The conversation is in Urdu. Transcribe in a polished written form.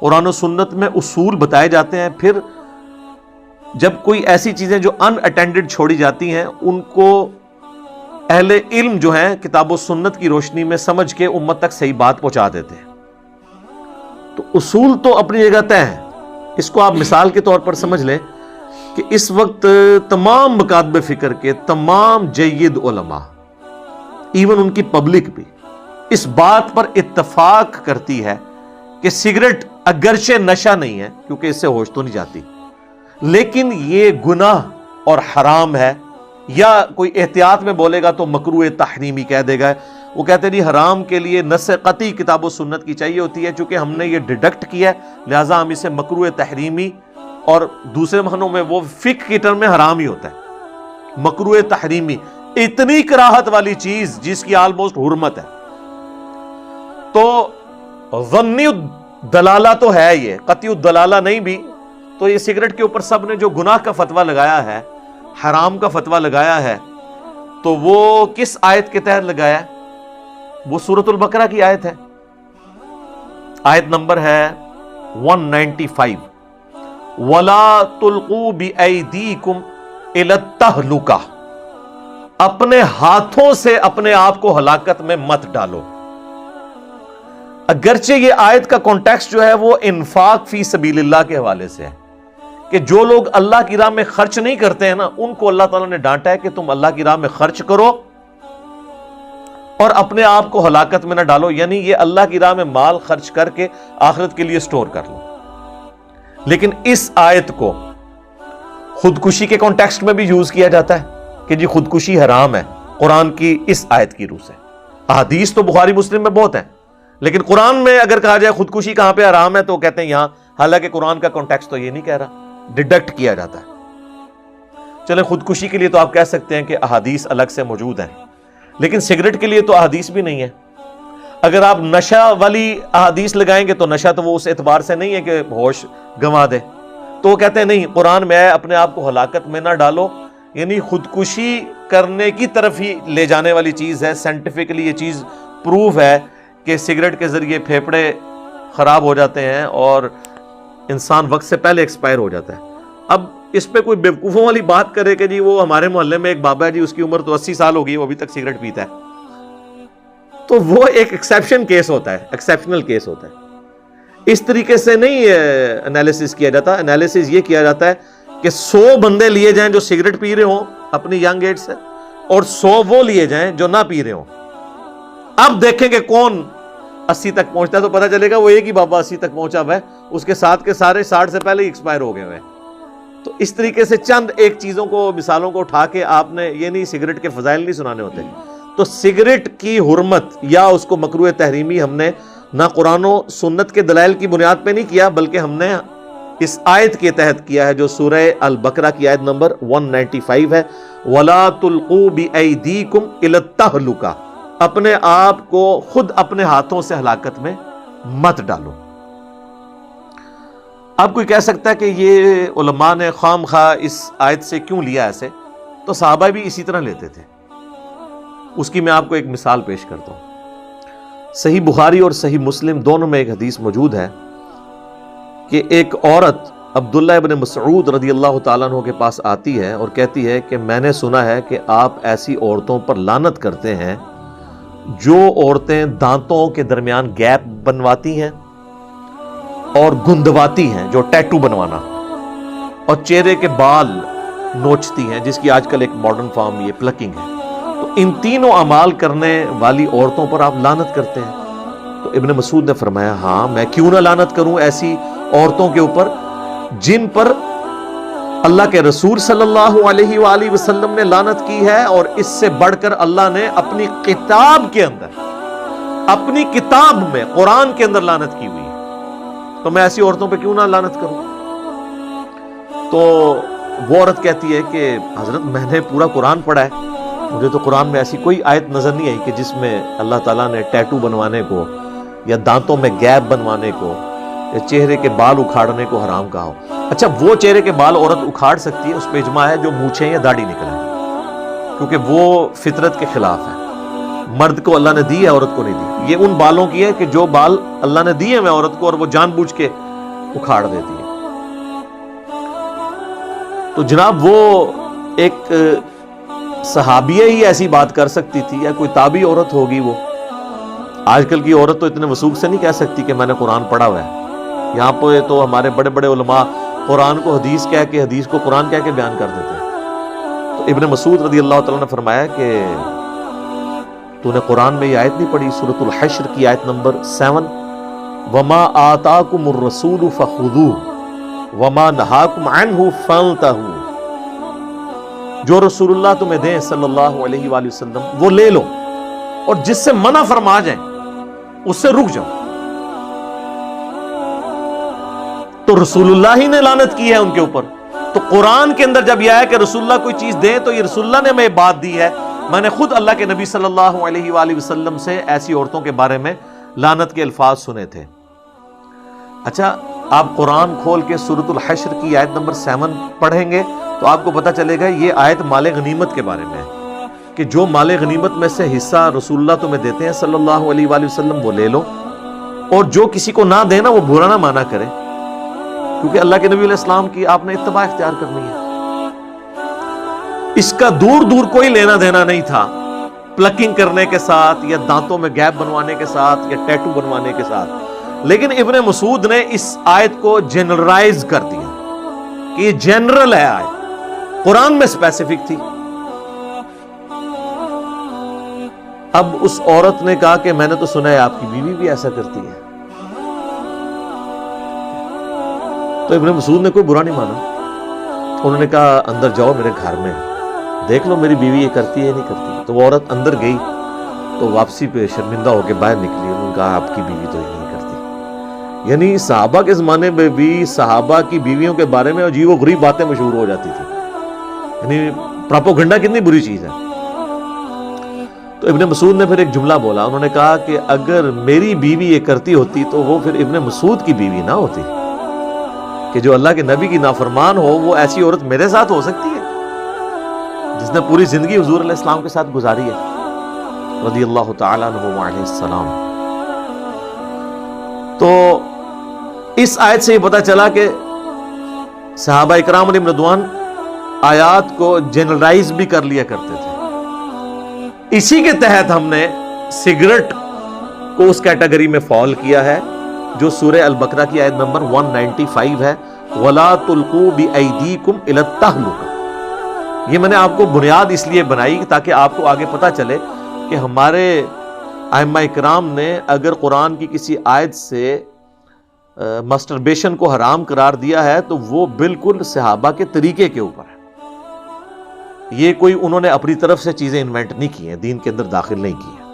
قرآن و سنت میں اصول بتائے جاتے ہیں، پھر جب کوئی ایسی چیزیں جو ان اٹینڈڈ چھوڑی جاتی ہیں ان کو اہل علم جو ہیں کتاب و سنت کی روشنی میں سمجھ کے امت تک صحیح بات پہنچا دیتے ہیں۔ تو اصول تو اپنی جگہ طے ہیں۔ اس کو آپ مثال کے طور پر سمجھ لیں کہ اس وقت تمام مکاتب فکر کے تمام جید علماء، ایون ان کی پبلک بھی اس بات پر اتفاق کرتی ہے کہ سگریٹ اگرچہ نشہ نہیں ہے کیونکہ اس سے ہوش تو نہیں جاتی، لیکن یہ گناہ اور حرام ہے، یا کوئی احتیاط میں بولے گا تو مکروہ تحریمی کہہ دے گا۔ وہ کہتے ہیں جی حرام کے لیے نص قطعی کتاب و سنت کی چاہیے ہوتی ہے، چونکہ ہم نے یہ ڈیڈکٹ کیا ہے لہٰذا ہم اسے مکروہ تحریمی، اور دوسرے معنوں میں وہ فقہ کی ٹرم میں حرام ہی ہوتا ہے۔ مکروہ تحریمی اتنی کراہت والی چیز جس کی آلموسٹ حرمت ہے۔ تو ظنی الدلالہ تو ہے، یہ قطعی الدلالہ نہیں بھی، تو یہ سگریٹ کے اوپر سب نے جو گناہ کا فتویٰ لگایا ہے، حرام کا فتویٰ لگایا ہے، تو وہ کس آیت کے تحت لگایا ہے؟ وہ سورۃ البقرہ کی آیت ہے، آیت نمبر ہے 195، وَلَا تُلْقُوا بِأَيْدِيكُمْ إِلَى التَّهْلُكَةِ، اپنے ہاتھوں سے اپنے آپ کو ہلاکت میں مت ڈالو۔ اگرچہ یہ آیت کا کانٹیکسٹ جو ہے وہ انفاق فی سبیل اللہ کے حوالے سے ہے کہ جو لوگ اللہ کی راہ میں خرچ نہیں کرتے ہیں نا، ان کو اللہ تعالیٰ نے ڈانٹا ہے کہ تم اللہ کی راہ میں خرچ کرو اور اپنے آپ کو ہلاکت میں نہ ڈالو، یعنی یہ اللہ کی راہ میں مال خرچ کر کے آخرت کے لیے سٹور کر لو۔ لیکن اس آیت کو خودکشی کے کانٹیکسٹ میں بھی یوز کیا جاتا ہے کہ جی خودکشی حرام ہے قرآن کی اس آیت کی روح سے۔ احادیث تو بخاری مسلم میں بہت ہیں، لیکن قرآن میں اگر کہا جائے خودکشی کہاں پہ حرام ہے تو کہتے ہیں یہاں، حالانکہ قرآن کا کانٹیکسٹ تو یہ نہیں کہہ رہا، ڈیڈکٹ کیا جاتا ہے۔ چلیں خودکشی کے لیے تو آپ کہہ سکتے ہیں کہ احادیث الگ سے موجود ہیں، لیکن سگریٹ کے لیے تو احادیث بھی نہیں ہے۔ اگر آپ نشہ والی احادیث لگائیں گے تو نشہ تو وہ اس اعتبار سے نہیں ہے کہ ہوش گنوا دے، تو وہ کہتے ہیں نہیں، قرآن میں ہے اپنے آپ کو ہلاکت میں نہ ڈالو، یعنی خودکشی کرنے کی طرف ہی لے جانے والی چیز ہے۔ سائنٹیفکلی یہ چیز پروف ہے کہ سگریٹ کے ذریعے پھیپھڑے خراب ہو جاتے ہیں اور انسان وقت سے پہلے ایکسپائر ہو جاتا ہے۔ اب اس پہ کوئی بیوقوفوں والی بات کرے کہ جی وہ ہمارے محلے میں ایک بابا ہے جی، اس کی عمر تو 80 سال ہو گئی، وہ ابھی تک سگریٹ پیتا ہے، تو وہ ایک ایکسیپشن کیس ہوتا ہے، ایکسیپشنل کیس ہوتا ہے۔ اس طریقے سے نہیں انالیسس کیا جاتا، انالیسس یہ کیا جاتا ہے کہ 100 بندے لیے جائیں جو سگریٹ پی رہے ہوں اپنی ینگ ایج سے، اور 100 وہ لیے جائیں جو نہ پی رہے ہوں۔ اب دیکھیں کہ کون 80 تک پہنچتا ہے، تو پتہ چلے گا وہ ایک ہی بابا 80 تک پہنچا ہوا ہے، اس کے ساتھ کے سارے 60 سے پہلے ہی ایکسپائر ہو گئے ہوئے ہیں۔ تو اس طریقے سے چند ایک چیزوں کو، مثالوں کو اٹھا کے آپ نے یہ نہیں سگریٹ کے فضائل نہیں سنانے ہوتے۔ تو سگریٹ کی حرمت یا اس کو مکروہ تحریمی ہم نے نہ قرآن و سنت کے دلائل کی بنیاد پہ نہیں کیا، بلکہ ہم نے اس آیت کے تحت کیا ہے جو سورہ البقرہ کی آیت نمبر 195 ہے، وَلَا تُلْقُوا بِأَيْدِيكُمْ إِلَى التَّهْلُكَةِ، اپنے آپ کو خود اپنے ہاتھوں سے ہلاکت میں مت ڈالو۔ اب کوئی کہہ سکتا ہے کہ یہ علماء نے خام خواہ اس آیت سے کیوں لیا ایسے؟ تو صحابہ بھی اسی طرح لیتے تھے۔ اس کی میں آپ کو ایک مثال پیش کرتا ہوں۔ صحیح بخاری اور صحیح مسلم دونوں میں ایک حدیث موجود ہے کہ ایک عورت عبداللہ ابن مسعود رضی اللہ تعالیٰ عنہ کے پاس آتی ہے اور کہتی ہے کہ میں نے سنا ہے کہ آپ ایسی عورتوں پر لعنت کرتے ہیں جو عورتیں دانتوں کے درمیان گیپ بنواتی ہیں اور گندواتی ہیں، جو ٹیٹو بنوانا، اور چہرے کے بال نوچتی ہیں، جس کی آج کل ایک ماڈرن فارم یہ پلکنگ ہے۔ تو ان تینوں اعمال کرنے والی عورتوں پر آپ لعنت کرتے ہیں؟ تو ابن مسعود نے فرمایا ہاں، میں کیوں نہ لعنت کروں ایسی عورتوں کے اوپر جن پر اللہ کے رسول صلی اللہ علیہ وآلہ وسلم نے لعنت کی ہے، اور اس سے بڑھ کر اللہ نے اپنی کتاب کے اندر، اپنی کتاب میں قرآن کے اندر لعنت کی ہوئی ہے، تو میں ایسی عورتوں پہ کیوں نہ لعنت کروں؟ تو وہ عورت کہتی ہے کہ حضرت میں نے پورا قرآن پڑھا ہے، مجھے تو قرآن میں ایسی کوئی آیت نظر نہیں آئی کہ جس میں اللہ تعالیٰ نے ٹیٹو بنوانے کو یا دانتوں میں گیپ بنوانے کو یا چہرے کے بال اکھاڑنے کو حرام کہا ہو۔ اچھا، وہ چہرے کے بال عورت اکھاڑ سکتی ہے، اس پہ اجماع ہے، جو مونچھیں یا داڑھی نکلیں، کیونکہ وہ فطرت کے خلاف ہے۔ مرد کو اللہ نے دی ہے، عورت کو نہیں دی۔ یہ ان بالوں کی ہے کہ جو بال اللہ نے دیے ہیں عورت کو، اور وہ جان بوجھ کے اکھاڑ دیتی ہے۔ تو جناب وہ ایک صحابیہ ہی ایسی بات کر سکتی تھی یا کوئی تابعی عورت ہوگی وہ؟ آج کل کی عورت تو اتنے وثوق سے نہیں کہہ سکتی کہ میں نے قرآن پڑھا ہوا ہے۔ یہاں پہ تو ہمارے بڑے بڑے علماء قرآن کو حدیث کہہ کے، حدیث کو قرآن کہہ کے بیان کر دیتے ہیں۔ تو ابن مسعود رضی اللہ تعالیٰ نے فرمایا کہ تو نے قرآن میں یہ آیت نہیں پڑھی، سورۃ الحشر کی آیت نمبر 7، وَمَا آتَاكُمُ الرَّسُولُ فَخُذُوهُ وَمَا نَهَاكُمْ عَنْهُ فَانْتَهُوا، جو رسول اللہ تمہیں دیں صلی اللہ علیہ وآلہ وسلم وہ لے لو، اور جس سے منع فرما جائیں اس سے رک جاؤ۔ تو رسول اللہ ہی نے لعنت کی ہے ان کے اوپر۔ تو قرآن کے اندر جب یہ ہے کہ رسول اللہ کوئی چیز دیں تو یہ رسول اللہ نے ہمیں بات دی ہے۔ میں نے خود اللہ کے نبی صلی اللہ علیہ وآلہ وسلم سے ایسی عورتوں کے بارے میں لعنت کے الفاظ سنے تھے۔ اچھا، آپ قرآن کھول کے سورۃ الحشر کی آیت نمبر 7 پڑھیں گے تو آپ کو پتہ چلے گا یہ آیت مال غنیمت کے بارے میں ہے کہ جو مال غنیمت میں سے حصہ رسول اللہ تمہیں دیتے ہیں صلی اللہ علیہ وآلہ وسلم وہ لے لو، اور جو کسی کو نہ دینا وہ برا نہ مانا کرے، کیونکہ اللہ کے نبی علیہ السلام کی آپ نے اتباع اختیار کرنی ہے۔ اس کا دور دور کوئی لینا دینا نہیں تھا پلکنگ کرنے کے ساتھ یا دانتوں میں گیپ بنوانے کے ساتھ یا ٹیٹو بنوانے کے ساتھ، لیکن ابن مسعود نے اس آیت کو جنرلائز کر دیا کہ یہ جنرل ہے آیت، قرآن میں اسپیسیفک تھی۔ اب اس عورت نے کہا کہ میں نے تو سنا ہے آپ کی بیوی بھی ایسا کرتی ہے، تو ابن مسعود نے کوئی برا نہیں مانا۔ انہوں نے کہا اندر جاؤ میرے گھر میں، دیکھ لو میری بیوی یہ کرتی ہے نہیں کرتی۔ تو وہ عورت اندر گئی تو واپسی پہ شرمندہ ہو کے باہر نکلی، انہوں نے کہا آپ کی بیوی تو یہ نہیں کرتی۔ یعنی صحابہ کے زمانے میں بھی صحابہ کی بیویوں کے بارے میں عجیب و غریب باتیں مشہور ہو جاتی تھی، یعنی پراپوگنڈا کتنی بری چیز ہے۔ تو ابن مسعود نے پھر ایک جملہ بولا، انہوں نے کہا کہ اگر میری بیوی یہ کرتی ہوتی تو وہ پھر ابن مسعود کی بیوی نہ ہوتی، کہ جو اللہ کے نبی کی نافرمان ہو وہ ایسی عورت میرے ساتھ ہو سکتی ہے جس نے پوری زندگی حضور علیہ السلام کے ساتھ گزاری ہے رضی اللہ تعالیٰ عنہ علیہ السلام۔ تو اس آیت سے یہ پتہ چلا کہ صحابہ اکرام علیہم رضوان آیات کو جنرلائز بھی کر لیا کرتے تھے۔ اسی کے تحت ہم نے سگریٹ کو اس کیٹیگری میں فال کیا ہے جو سورہ البقرہ کی آیت نمبر 195 ہے، وَلَا تُلْقُوا بِأَيْدِيكُمْ إِلَى التَّهْلُكَةِ۔ یہ میں نے آپ کو بنیاد اس لیے بنائی تاکہ آپ کو آگے پتہ چلے کہ ہمارے ائمہ اکرام نے اگر قرآن کی کسی آیت سے مسٹربیشن کو حرام قرار دیا ہے تو وہ بالکل صحابہ کے طریقے کے اوپر ہے۔ یہ کوئی انہوں نے اپنی طرف سے چیزیں انوینٹ نہیں کی ہیں، دین کے اندر داخل نہیں کی ہیں۔